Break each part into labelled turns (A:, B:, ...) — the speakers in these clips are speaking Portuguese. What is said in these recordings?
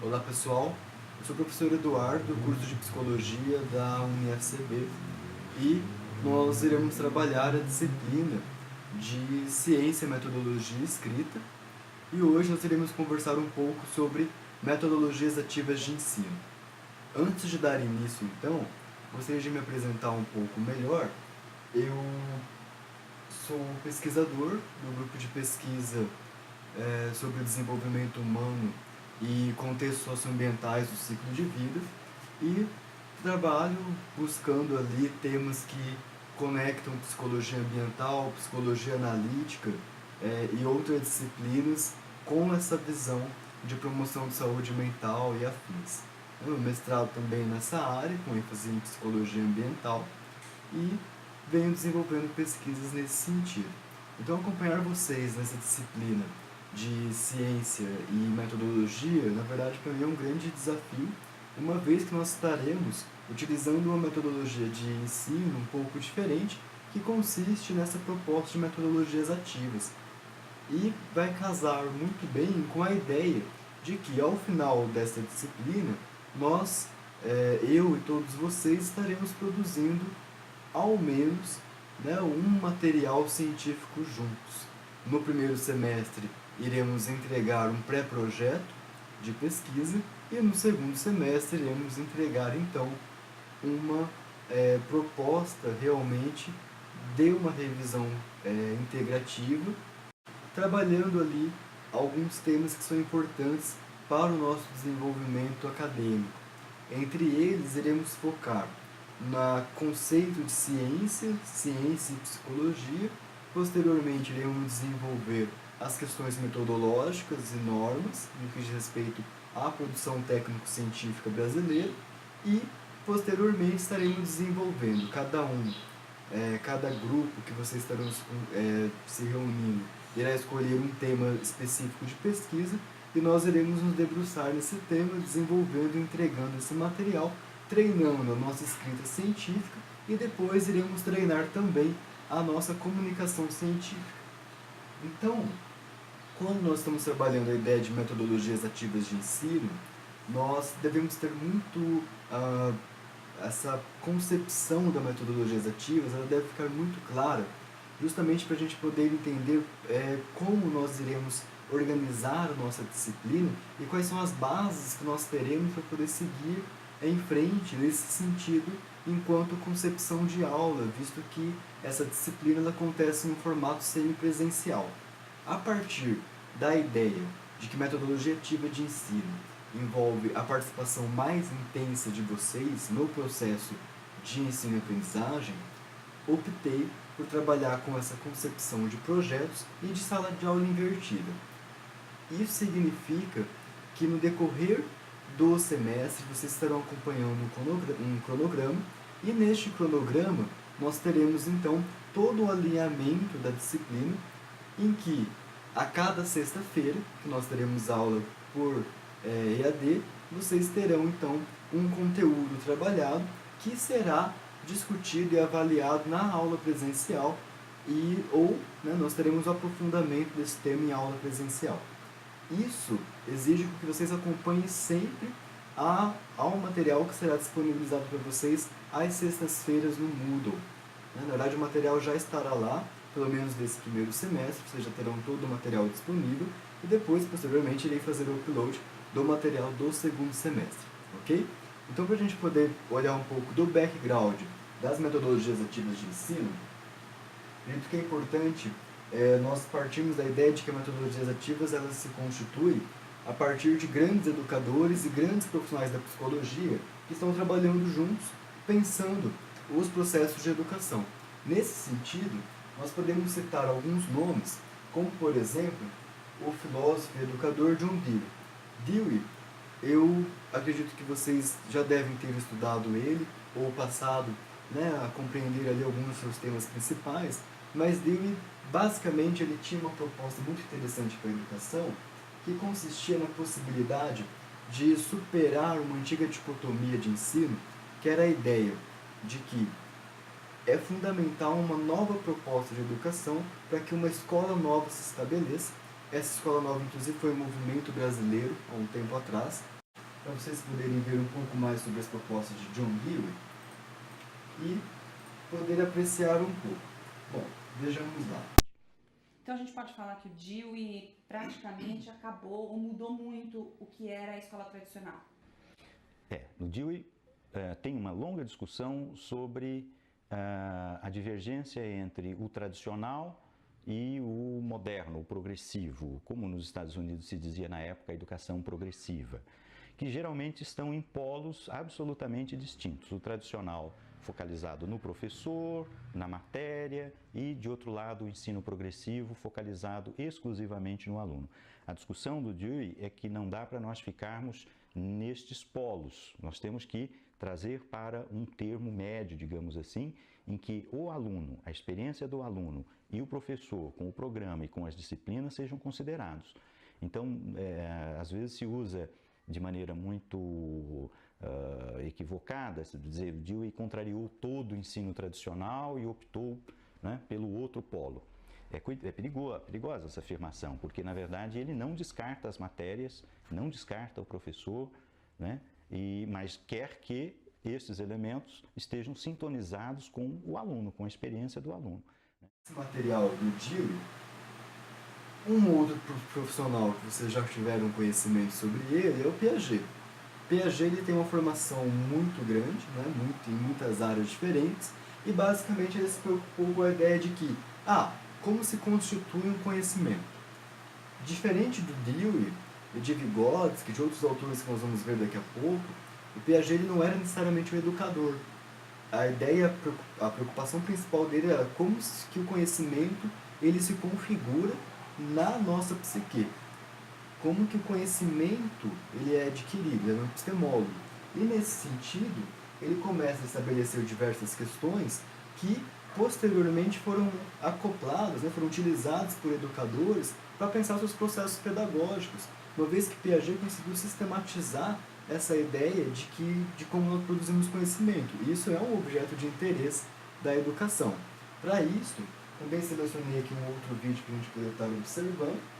A: Olá pessoal, eu sou o professor Eduardo, do curso de Psicologia da UniFCB e nós iremos trabalhar a disciplina de Ciência, Metodologia e Escrita e hoje nós iremos conversar um pouco sobre metodologias ativas de ensino. Antes de dar início então, gostaria de me apresentar um pouco melhor. Eu sou pesquisador do grupo de pesquisa sobre o desenvolvimento humano e contextos socioambientais do ciclo de vida e trabalho buscando ali temas que conectam psicologia ambiental, psicologia analítica e outras disciplinas com essa visão de promoção de saúde mental e afins. Eu mestrado também nessa área, com ênfase em psicologia ambiental e venho desenvolvendo pesquisas nesse sentido. Então, acompanhar vocês nessa disciplina de ciência e metodologia, na verdade, para mim é um grande desafio, uma vez que nós estaremos utilizando uma metodologia de ensino um pouco diferente, que consiste nessa proposta de metodologias ativas. E vai casar muito bem com a ideia de que, ao final dessa disciplina, nós, eu e todos vocês, estaremos produzindo, ao menos, um material científico juntos. No primeiro semestre, iremos entregar um pré-projeto de pesquisa e no segundo semestre iremos entregar então uma proposta realmente de uma revisão integrativa, trabalhando ali alguns temas que são importantes para o nosso desenvolvimento acadêmico. Entre eles, iremos focar no conceito de ciência, ciência e psicologia. Posteriormente, iremos desenvolver as questões metodológicas e normas no que diz respeito à produção técnico-científica brasileira e, posteriormente, estaremos desenvolvendo cada grupo que vocês estarão se reunindo irá escolher um tema específico de pesquisa e nós iremos nos debruçar nesse tema, desenvolvendo e entregando esse material, treinando a nossa escrita científica e depois iremos treinar também a nossa comunicação científica. Então, quando nós estamos trabalhando a ideia de metodologias ativas de ensino, nós devemos ter muito essa concepção das metodologias ativas, ela deve ficar muito clara, justamente para a gente poder entender como nós iremos organizar a nossa disciplina e quais são as bases que nós teremos para poder seguir em frente nesse sentido enquanto concepção de aula, visto que essa disciplina ela acontece em um formato semipresencial. A partir da ideia de que metodologia ativa de ensino envolve a participação mais intensa de vocês no processo de ensino e aprendizagem, optei por trabalhar com essa concepção de projetos e de sala de aula invertida. Isso significa que no decorrer do semestre vocês estarão acompanhando um cronograma e neste cronograma nós teremos então todo o alinhamento da disciplina em que a cada sexta-feira, que nós teremos aula por EAD, vocês terão então um conteúdo trabalhado que será discutido e avaliado na aula presencial nós teremos o aprofundamento desse tema em aula presencial. Isso exige que vocês acompanhem sempre ao material que será disponibilizado para vocês às sextas-feiras no Moodle. Na verdade, o material já estará lá, pelo menos desse primeiro semestre, vocês já terão todo o material disponível e depois, posteriormente, irei fazer o upload do material do segundo semestre, ok? Então, para a gente poder olhar um pouco do background das metodologias ativas de ensino, acredito que é importante nós partirmos da ideia de que as metodologias ativas elas se constituem a partir de grandes educadores e grandes profissionais da psicologia que estão trabalhando juntos, pensando os processos de educação. Nesse sentido, nós podemos citar alguns nomes, como, por exemplo, o filósofo e educador John Dewey. Dewey, eu acredito que vocês já devem ter estudado ele ou passado a compreender ali alguns dos seus temas principais, mas Dewey, basicamente, ele tinha uma proposta muito interessante para a educação, que consistia na possibilidade de superar uma antiga dicotomia de ensino, que era a ideia de que é fundamental uma nova proposta de educação para que uma escola nova se estabeleça. Essa escola nova, inclusive, foi um movimento brasileiro há um tempo atrás, para vocês poderem ver um pouco mais sobre as propostas de John Dewey e poder apreciar um pouco. Bom, vejamos lá.
B: Então a gente pode falar que o Dewey praticamente acabou ou mudou muito o que era a escola tradicional.
C: No Dewey tem uma longa discussão sobre a divergência entre o tradicional e o moderno, o progressivo, como nos Estados Unidos se dizia na época, a educação progressiva, que geralmente estão em polos absolutamente distintos. O tradicional focalizado no professor, na matéria, e, de outro lado, o ensino progressivo focalizado exclusivamente no aluno. A discussão do Dewey é que não dá para nós ficarmos nestes polos. Nós temos que trazer para um termo médio, digamos assim, em que o aluno, a experiência do aluno e o professor com o programa e com as disciplinas sejam considerados. Então, às vezes se usa de maneira muito equivocada, se dizer, o Dewey contrariou todo o ensino tradicional e optou, né, pelo outro polo. É perigosa essa afirmação, porque na verdade ele não descarta as matérias, não descarta o professor, né, mas quer que esses elementos estejam sintonizados com o aluno, com a experiência do aluno.
A: Esse material do Dewey, um outro profissional que vocês já tiveram conhecimento sobre ele é o Piaget. Piaget ele tem uma formação muito grande, né, em muitas áreas diferentes, e basicamente ele se preocupou com a ideia de que, como se constitui um conhecimento. Diferente do Dewey, de Vygotsky, de outros autores que nós vamos ver daqui a pouco, o Piaget ele não era necessariamente um educador. A preocupação principal dele era como que o conhecimento ele se configura na nossa psique. Como que o conhecimento ele é adquirido, ele é um epistemólogo. E nesse sentido, ele começa a estabelecer diversas questões que posteriormente foram acopladas, né, foram utilizadas por educadores para pensar seus processos pedagógicos, uma vez que Piaget conseguiu sistematizar essa ideia de como nós produzimos conhecimento. E isso é um objeto de interesse da educação. Para isso, também selecionei aqui um outro vídeo para a gente poder estar observando.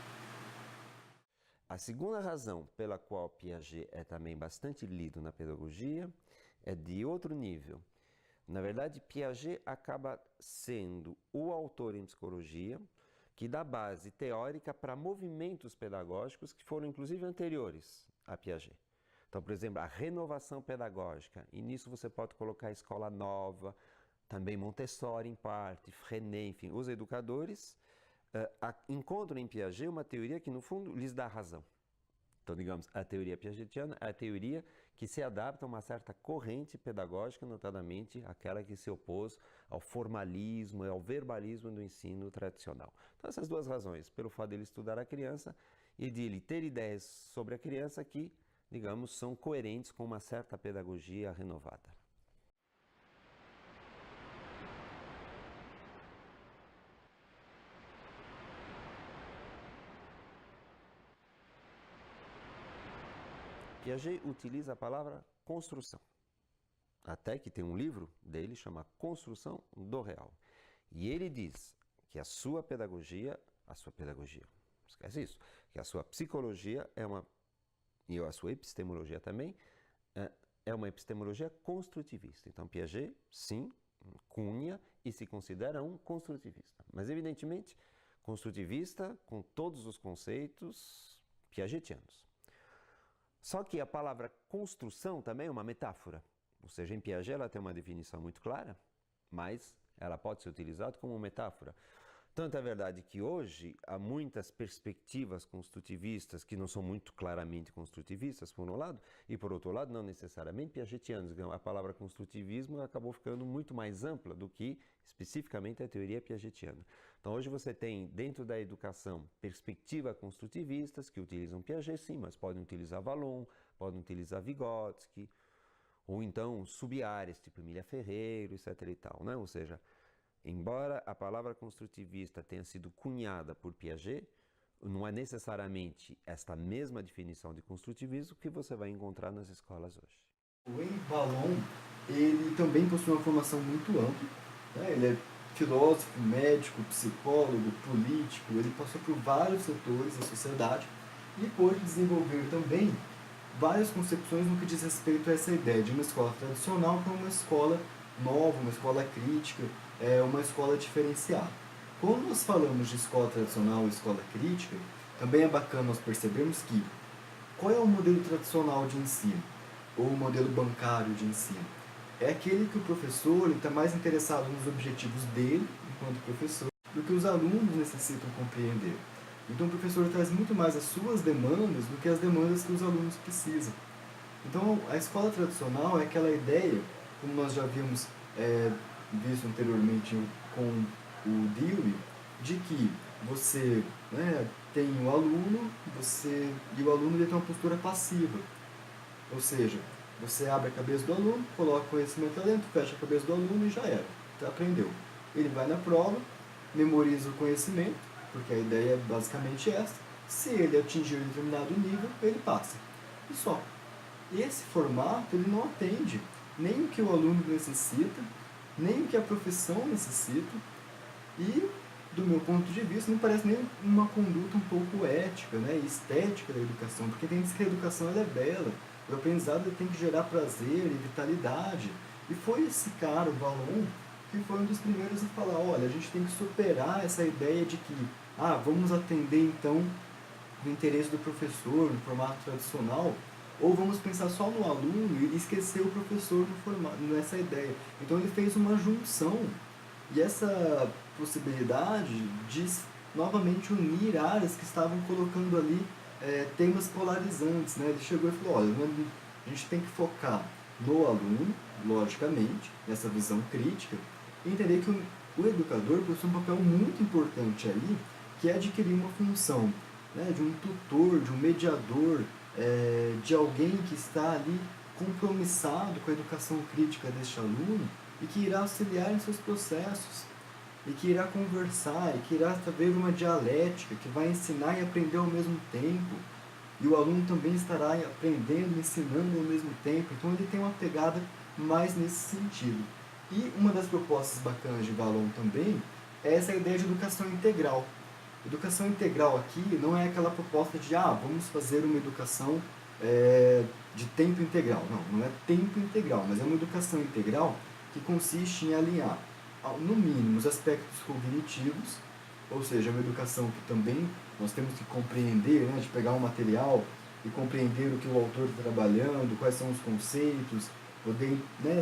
D: A segunda razão pela qual Piaget é também bastante lido na pedagogia é de outro nível. Na verdade, Piaget acaba sendo o autor em psicologia que dá base teórica para movimentos pedagógicos que foram inclusive anteriores a Piaget. Então, por exemplo, a renovação pedagógica, e nisso você pode colocar a escola nova, também Montessori em parte, Freinet, enfim, os educadores encontram em Piaget uma teoria que no fundo lhes dá razão. Então, digamos, a teoria piagetiana é a teoria que se adapta a uma certa corrente pedagógica, notadamente aquela que se opôs ao formalismo e ao verbalismo do ensino tradicional. Então, essas duas razões, pelo fato de ele estudar a criança e de ele ter ideias sobre a criança que, digamos, são coerentes com uma certa pedagogia renovada. Piaget utiliza a palavra construção. Até que tem um livro dele chamado Construção do Real. E ele diz que a sua pedagogia, esquece isso, que a sua psicologia e a sua epistemologia também, é uma epistemologia construtivista. Então Piaget, sim, cunha e se considera um construtivista. Mas evidentemente, construtivista com todos os conceitos piagetianos. Só que a palavra construção também é uma metáfora. Ou seja, em Piaget ela tem uma definição muito clara, mas ela pode ser utilizada como metáfora. Tanto é verdade que hoje há muitas perspectivas construtivistas que não são muito claramente construtivistas, por um lado, e por outro lado, não necessariamente piagetianas. A palavra construtivismo acabou ficando muito mais ampla do que especificamente a teoria piagetiana. Então hoje você tem dentro da educação perspectivas construtivistas que utilizam Piaget sim, mas podem utilizar Vallon, podem utilizar Vygotsky, ou então sub-áreas tipo Emília Ferreiro, etc. e tal, né? Ou seja, embora a palavra construtivista tenha sido cunhada por Piaget, não é necessariamente esta mesma definição de construtivismo que você vai encontrar nas escolas hoje.
A: O Henri Vallon, ele também possui uma formação muito ampla, né? Ele é filósofo, médico, psicólogo, político, ele passou por vários setores da sociedade e pôde desenvolver também várias concepções no que diz respeito a essa ideia de uma escola tradicional para uma escola nova, uma escola crítica, uma escola diferenciada. Quando nós falamos de escola tradicional e escola crítica, também é bacana nós percebermos que qual é o modelo tradicional de ensino, ou o modelo bancário de ensino? É aquele que o professor está mais interessado nos objetivos dele, enquanto professor, do que os alunos necessitam compreender. Então o professor traz muito mais as suas demandas do que as demandas que os alunos precisam. Então a escola tradicional é aquela ideia, como nós já havíamos visto anteriormente com o Dewey, de que você tem o aluno e o aluno ele tem uma postura passiva. Ou seja, você abre a cabeça do aluno, coloca o conhecimento lá dentro, fecha a cabeça do aluno e já era. Então, aprendeu. Ele vai na prova, memoriza o conhecimento, porque a ideia é basicamente essa. Se ele atingir um determinado nível, ele passa. E só. Esse formato ele não atende nem o que o aluno necessita, nem o que a profissão necessita, e, do meu ponto de vista, não parece nem uma conduta um pouco ética, e estética da educação, porque tem que dizer que a educação ela é bela, o aprendizado ele tem que gerar prazer e vitalidade. E foi esse cara, o Vallon, que foi um dos primeiros a falar, olha, a gente tem que superar essa ideia de que, vamos atender então o interesse do professor no formato tradicional, ou vamos pensar só no aluno e esquecer o professor no formato, nessa ideia. Então ele fez uma junção, e essa possibilidade de novamente unir áreas que estavam colocando ali temas polarizantes. Ele chegou e falou, olha, a gente tem que focar no aluno, logicamente, nessa visão crítica, e entender que o educador possui um papel muito importante ali, que é adquirir uma função de um tutor, de um mediador, de alguém que está ali compromissado com a educação crítica deste aluno e que irá auxiliar em seus processos, e que irá conversar, e que irá haver uma dialética, que vai ensinar e aprender ao mesmo tempo, e o aluno também estará aprendendo e ensinando ao mesmo tempo. Então ele tem uma pegada mais nesse sentido. E uma das propostas bacanas de Vallon também é essa ideia de educação integral. Educação integral aqui não é aquela proposta de vamos fazer uma educação de tempo integral. Não é tempo integral, mas é uma educação integral que consiste em alinhar, no mínimo, os aspectos cognitivos, ou seja, uma educação que também nós temos que compreender, de pegar um material e compreender o que o autor está trabalhando, quais são os conceitos, poder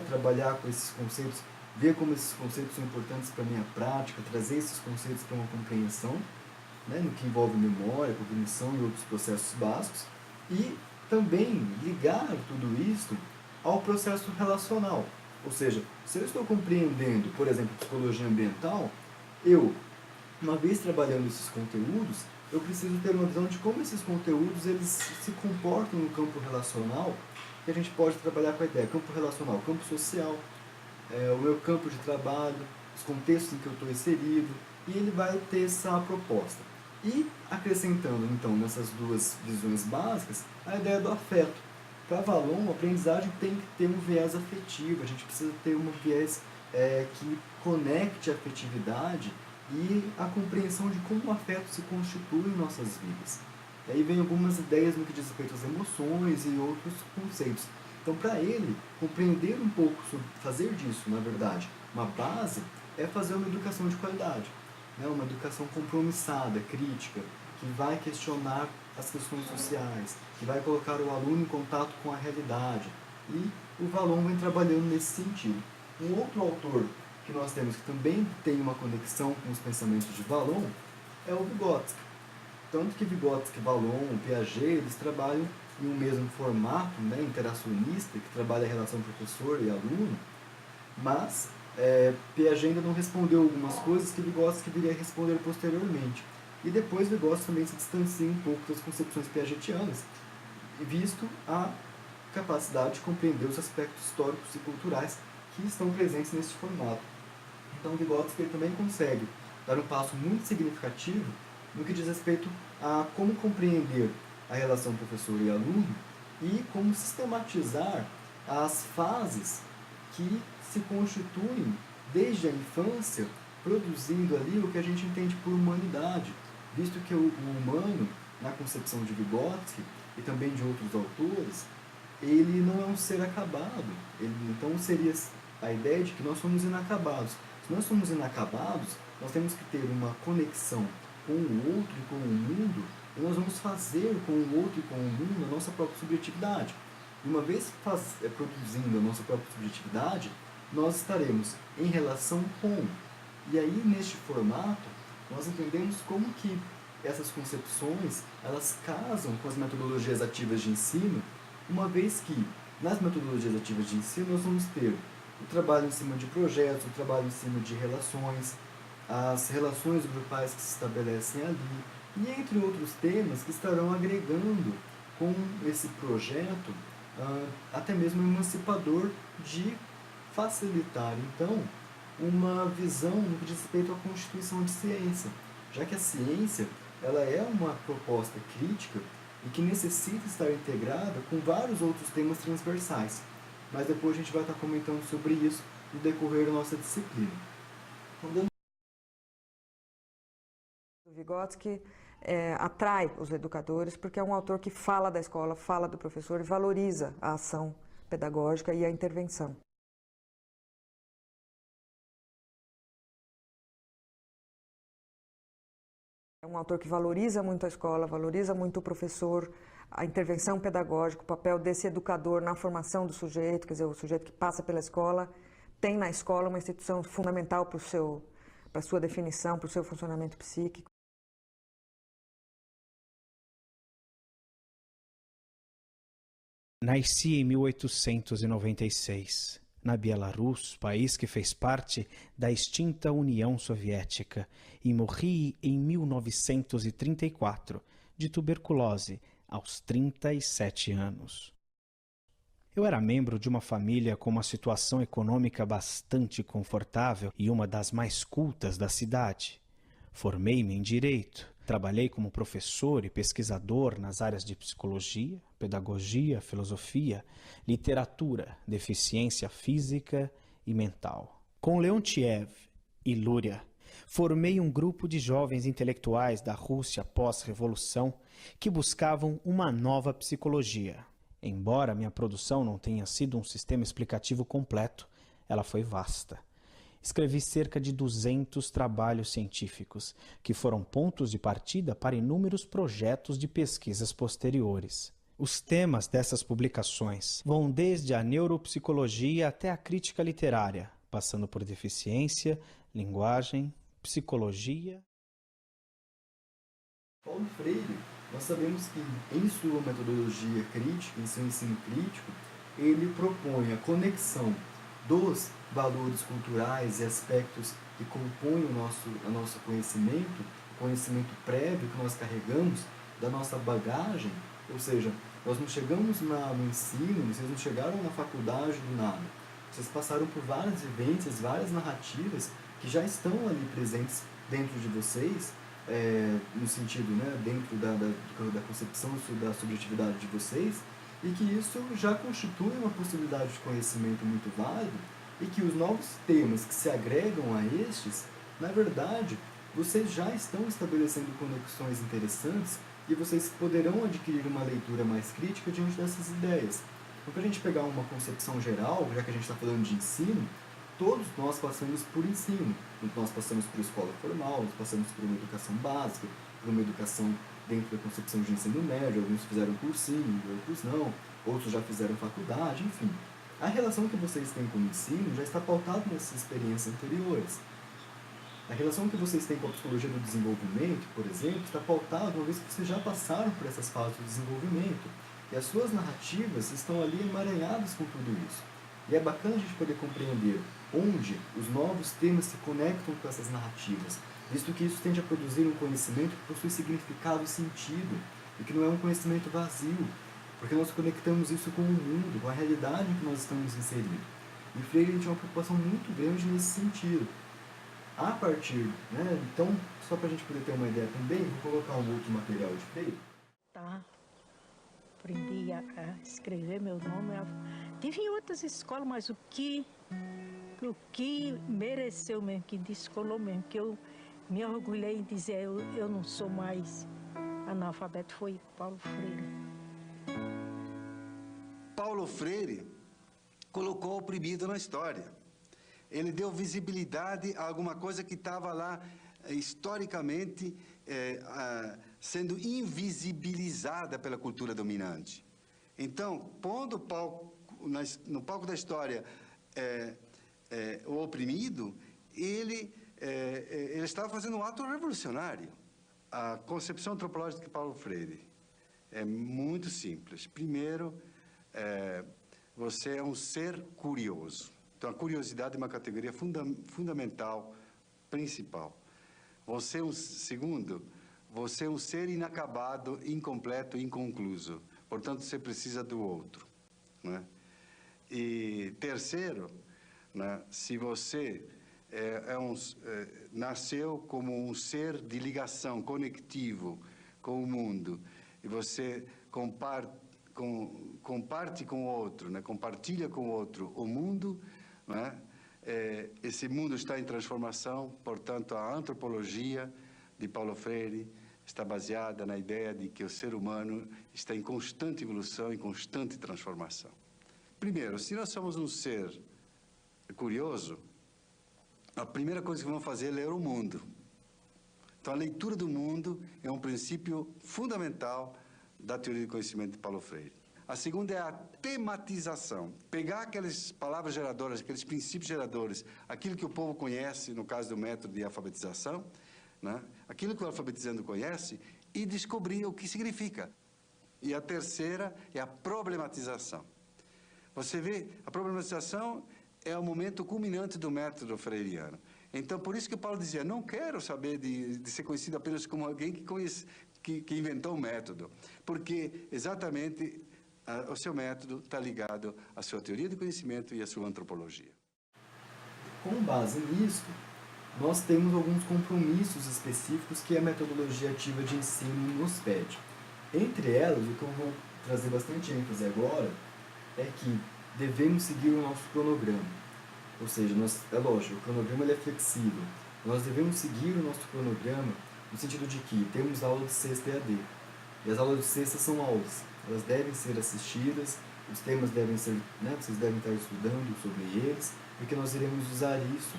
A: trabalhar com esses conceitos, ver como esses conceitos são importantes para a minha prática, trazer esses conceitos para uma compreensão, no que envolve memória, cognição e outros processos básicos, e também ligar tudo isso ao processo relacional. Ou seja, se eu estou compreendendo, por exemplo, psicologia ambiental, uma vez trabalhando esses conteúdos, eu preciso ter uma visão de como esses conteúdos eles se comportam no campo relacional, que a gente pode trabalhar com a ideia, campo relacional, campo social, o meu campo de trabalho, os contextos em que eu estou inserido, e ele vai ter essa proposta. E acrescentando, então, nessas duas visões básicas, a ideia do afeto. Para Vallon, a aprendizagem tem que ter um viés afetivo, a gente precisa ter um viés que conecte a afetividade e a compreensão de como o afeto se constitui em nossas vidas. E aí vem algumas ideias no que diz respeito às emoções e outros conceitos. Então, para ele, compreender um pouco sobre fazer disso, na verdade, uma base, é fazer uma educação de qualidade, uma educação compromissada, crítica, que vai questionar as questões sociais, que vai colocar o aluno em contato com a realidade. E o Vallon vem trabalhando nesse sentido. Um outro autor que nós temos que também tem uma conexão com os pensamentos de Vallon é o Vygotsky. Tanto que Vygotsky, Vallon, Piaget, eles trabalham em um mesmo formato, interacionista, que trabalha a relação professor e aluno, mas Piaget ainda não respondeu algumas coisas que Vygotsky viria a responder posteriormente. E depois Vygotsky também se distancia um pouco das concepções piagetianas, visto a capacidade de compreender os aspectos históricos e culturais que estão presentes nesse formato. Então Vygotsky também consegue dar um passo muito significativo no que diz respeito a como compreender a relação professor e aluno e como sistematizar as fases que se constituem desde a infância, produzindo ali o que a gente entende por humanidade, visto que o humano, na concepção de Vygotsky, e também de outros autores, ele não é um ser acabado. Então seria a ideia de que nós somos inacabados. Se nós somos inacabados, nós temos que ter uma conexão com o outro e com o mundo, e nós vamos fazer com o outro e com o mundo a nossa própria subjetividade. E uma vez produzindo a nossa própria subjetividade, nós estaremos em relação com. E aí, neste formato, nós entendemos como que essas concepções, elas casam com as metodologias ativas de ensino, uma vez que, nas metodologias ativas de ensino, nós vamos ter o trabalho em cima de projetos, o trabalho em cima de relações, as relações grupais que se estabelecem ali, e entre outros temas que estarão agregando com esse projeto, até mesmo emancipador, de facilitar, então, uma visão no que diz respeito à constituição de ciência, já que a ciência ela é uma proposta crítica e que necessita estar integrada com vários outros temas transversais. Mas depois a gente vai estar comentando sobre isso no decorrer da nossa disciplina.
E: Vygotsky atrai os educadores porque é um autor que fala da escola, fala do professor e valoriza a ação pedagógica e a intervenção. É um autor que valoriza muito a escola, valoriza muito o professor, a intervenção pedagógica, o papel desse educador na formação do sujeito, quer dizer, o sujeito que passa pela escola, tem na escola uma instituição fundamental para a sua definição, para o seu funcionamento psíquico.
F: Nasci em 1896, na Bielorrússia, país que fez parte da extinta União Soviética, e morri em 1934, de tuberculose, aos 37 anos. Eu era membro de uma família com uma situação econômica bastante confortável e uma das mais cultas da cidade. Formei-me em Direito. Trabalhei como professor e pesquisador nas áreas de psicologia, pedagogia, filosofia, literatura, deficiência física e mental. Com Leontiev e Luria, formei um grupo de jovens intelectuais da Rússia pós-revolução que buscavam uma nova psicologia. Embora minha produção não tenha sido um sistema explicativo completo, ela foi vasta. Escrevi cerca de 200 trabalhos científicos, que foram pontos de partida para inúmeros projetos de pesquisas posteriores. Os temas dessas publicações vão desde a neuropsicologia até a crítica literária, passando por deficiência, linguagem, psicologia.
A: Paulo Freire, nós sabemos que em sua metodologia crítica, em seu ensino crítico, ele propõe a conexão dos valores culturais e aspectos que compõem o nosso conhecimento, o conhecimento prévio que nós carregamos, da nossa bagagem, ou seja, nós não chegamos no ensino, vocês não chegaram na faculdade do nada. Vocês passaram por várias vivências, várias narrativas que já estão ali presentes dentro de vocês, no sentido, dentro da concepção da subjetividade de vocês, e que isso já constitui uma possibilidade de conhecimento muito válido, e que os novos temas que se agregam a estes, na verdade, vocês já estão estabelecendo conexões interessantes e vocês poderão adquirir uma leitura mais crítica diante dessas ideias. Então, para a gente pegar uma concepção geral, já que a gente está falando de ensino, todos nós passamos por ensino. Nós passamos por escola formal, nós passamos por uma educação básica, por uma educação dentro da concepção de ensino médio, alguns fizeram cursinho, outros não, outros já fizeram faculdade, enfim. A relação que vocês têm com o ensino já está pautada nessas experiências anteriores. A relação que vocês têm com a psicologia do desenvolvimento, por exemplo, está pautada uma vez que vocês já passaram por essas fases do desenvolvimento. E as suas narrativas estão ali emaranhadas com tudo isso. E é bacana a gente poder compreender onde os novos temas se conectam com essas narrativas, visto que isso tende a produzir um conhecimento que possui significado e sentido, e que não é um conhecimento vazio, porque nós conectamos isso com o mundo, com a realidade em que nós estamos inseridos. E Freire tinha uma preocupação muito grande nesse sentido. A partir, então, só para a gente poder ter uma ideia também, vou colocar um outro material de Freire.
G: Tá. Aprendi a escrever meu nome. Tive em outras escolas, mas o que mereceu mesmo, que descolou mesmo, que eu me orgulhei em dizer eu não sou mais analfabeto, foi Paulo Freire.
H: Paulo Freire colocou o oprimido na história. Ele deu visibilidade a alguma coisa que estava lá historicamente sendo invisibilizada pela cultura dominante. Então, pondo no palco da história o oprimido, ele estava fazendo um ato revolucionário. A concepção antropológica de Paulo Freire é muito simples. Primeiro, você é um ser curioso. Então, a curiosidade é uma categoria fundamental, principal. Segundo, você é um ser inacabado, incompleto, inconcluso. Portanto, você precisa do outro, né? E terceiro, né, se você nasceu como um ser de ligação, conectivo com o mundo, e você comparte com o outro, né, compartilha com o outro o mundo, né, esse mundo está em transformação. Portanto, a antropologia de Paulo Freire está baseada na ideia de que o ser humano está em constante evolução, em constante transformação. Primeiro, se nós somos um ser curioso, a primeira coisa que vamos fazer é ler o mundo. Então, a leitura do mundo é um princípio fundamental da teoria do conhecimento de Paulo Freire. A segunda é a tematização. Pegar aquelas palavras geradoras, aqueles princípios geradores, aquilo que o povo conhece, no caso do método de alfabetização, né? Aquilo que o alfabetizando conhece, e descobrir o que significa. E a terceira é a problematização. Você vê, a problematização é o momento culminante do método freiriano. Então, por isso que Paulo dizia, não quero saber de ser conhecido apenas como alguém que inventou o método, porque exatamente o seu método está ligado à sua teoria do conhecimento e à sua antropologia.
A: Com base nisso, nós temos alguns compromissos específicos que a metodologia ativa de ensino nos pede. Entre elas, o que eu vou trazer bastante ênfase agora é que devemos seguir o nosso cronograma. Ou seja, é lógico, o cronograma ele é flexível. Nós devemos seguir o nosso cronograma no sentido de que temos aula de sexta EAD. E as aulas de sexta são aulas. Elas devem ser assistidas, os temas devem ser, né, vocês devem estar estudando sobre eles, porque nós iremos usar isso.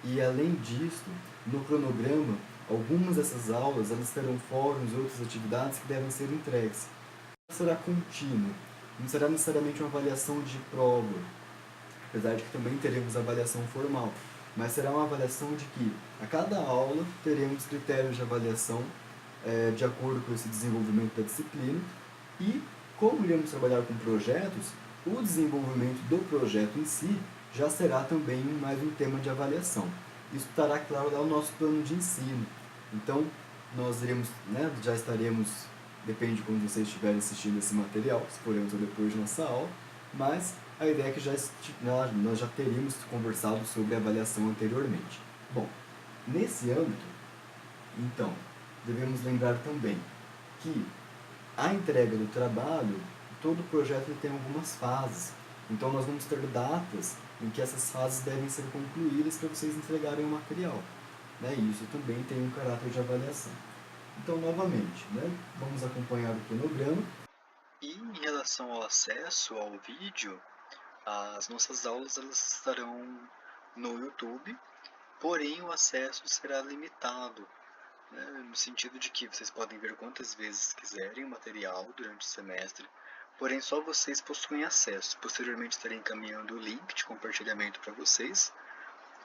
A: E além disso, no cronograma, algumas dessas aulas elas terão fóruns e outras atividades que devem ser entregues. Será contínuo, não será necessariamente uma avaliação de prova, apesar de que também teremos avaliação formal, mas será uma avaliação de que a cada aula teremos critérios de avaliação de acordo com esse desenvolvimento da disciplina, e como iremos trabalhar com projetos, o desenvolvimento do projeto em si já será também mais um tema de avaliação. Isso estará claro lá no nosso plano de ensino. Então, nós iremos, né, já estaremos, depende de quando vocês estiverem assistindo esse material, se foremos ou depois de nossa aula, mas a ideia é que nós já teríamos conversado sobre a avaliação anteriormente. Bom, nesse âmbito, então, devemos lembrar também que a entrega do trabalho, todo projeto tem algumas fases. Então, nós vamos ter datas em que essas fases devem ser concluídas para vocês entregarem o material, né? E isso também tem um caráter de avaliação. Então, novamente, né, vamos acompanhar o cronograma.
I: E em relação ao acesso ao vídeo, as nossas aulas elas estarão no YouTube, porém o acesso será limitado, né, no sentido de que vocês podem ver quantas vezes quiserem o material durante o semestre, porém só vocês possuem acesso. Posteriormente estarei encaminhando o link de compartilhamento para vocês.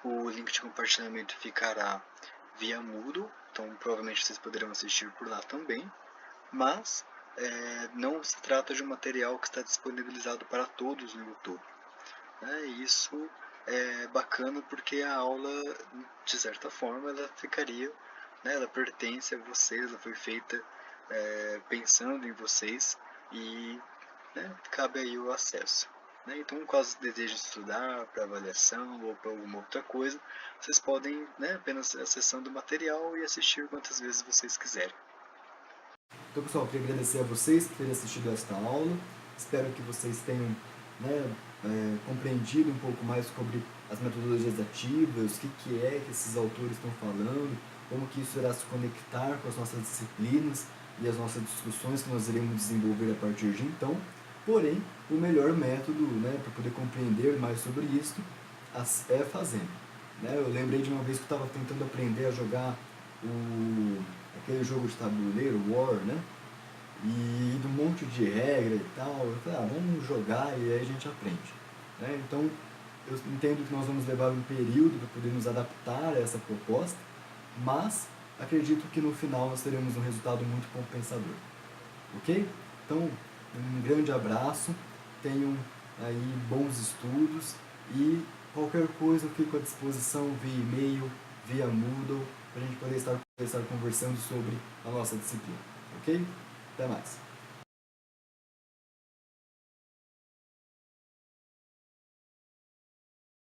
I: O link de compartilhamento ficará via Moodle, então provavelmente vocês poderão assistir por lá também, mas não se trata de um material que está disponibilizado para todos no YouTube. Isso é bacana porque a aula, de certa forma, ela ficaria, né, ela pertence a vocês, ela foi feita pensando em vocês e, né, cabe aí o acesso. Então, caso desejem estudar para avaliação ou para alguma outra coisa, vocês podem, né, apenas acessando o material e assistir quantas vezes vocês quiserem.
A: Então, pessoal, eu queria agradecer a vocês por terem assistido esta aula. Espero que vocês tenham, né, compreendido um pouco mais sobre as metodologias ativas, o que é que esses autores estão falando, como que isso irá se conectar com as nossas disciplinas e as nossas discussões que nós iremos desenvolver a partir de então. Porém, o melhor método, né, para poder compreender mais sobre isso é fazendo. Né? Eu lembrei de uma vez que eu estava tentando aprender a jogar aquele jogo de tabuleiro, War, né? E de um monte de regra e tal. Eu falei, vamos jogar e aí a gente aprende. Né? Então, eu entendo que nós vamos levar um período para poder nos adaptar a essa proposta, mas acredito que no final nós teremos um resultado muito compensador. Ok? Então, um grande abraço, tenham aí bons estudos e qualquer coisa eu fico à disposição via e-mail, via Moodle, para a gente poder estar conversando sobre a nossa disciplina. Ok? Até mais!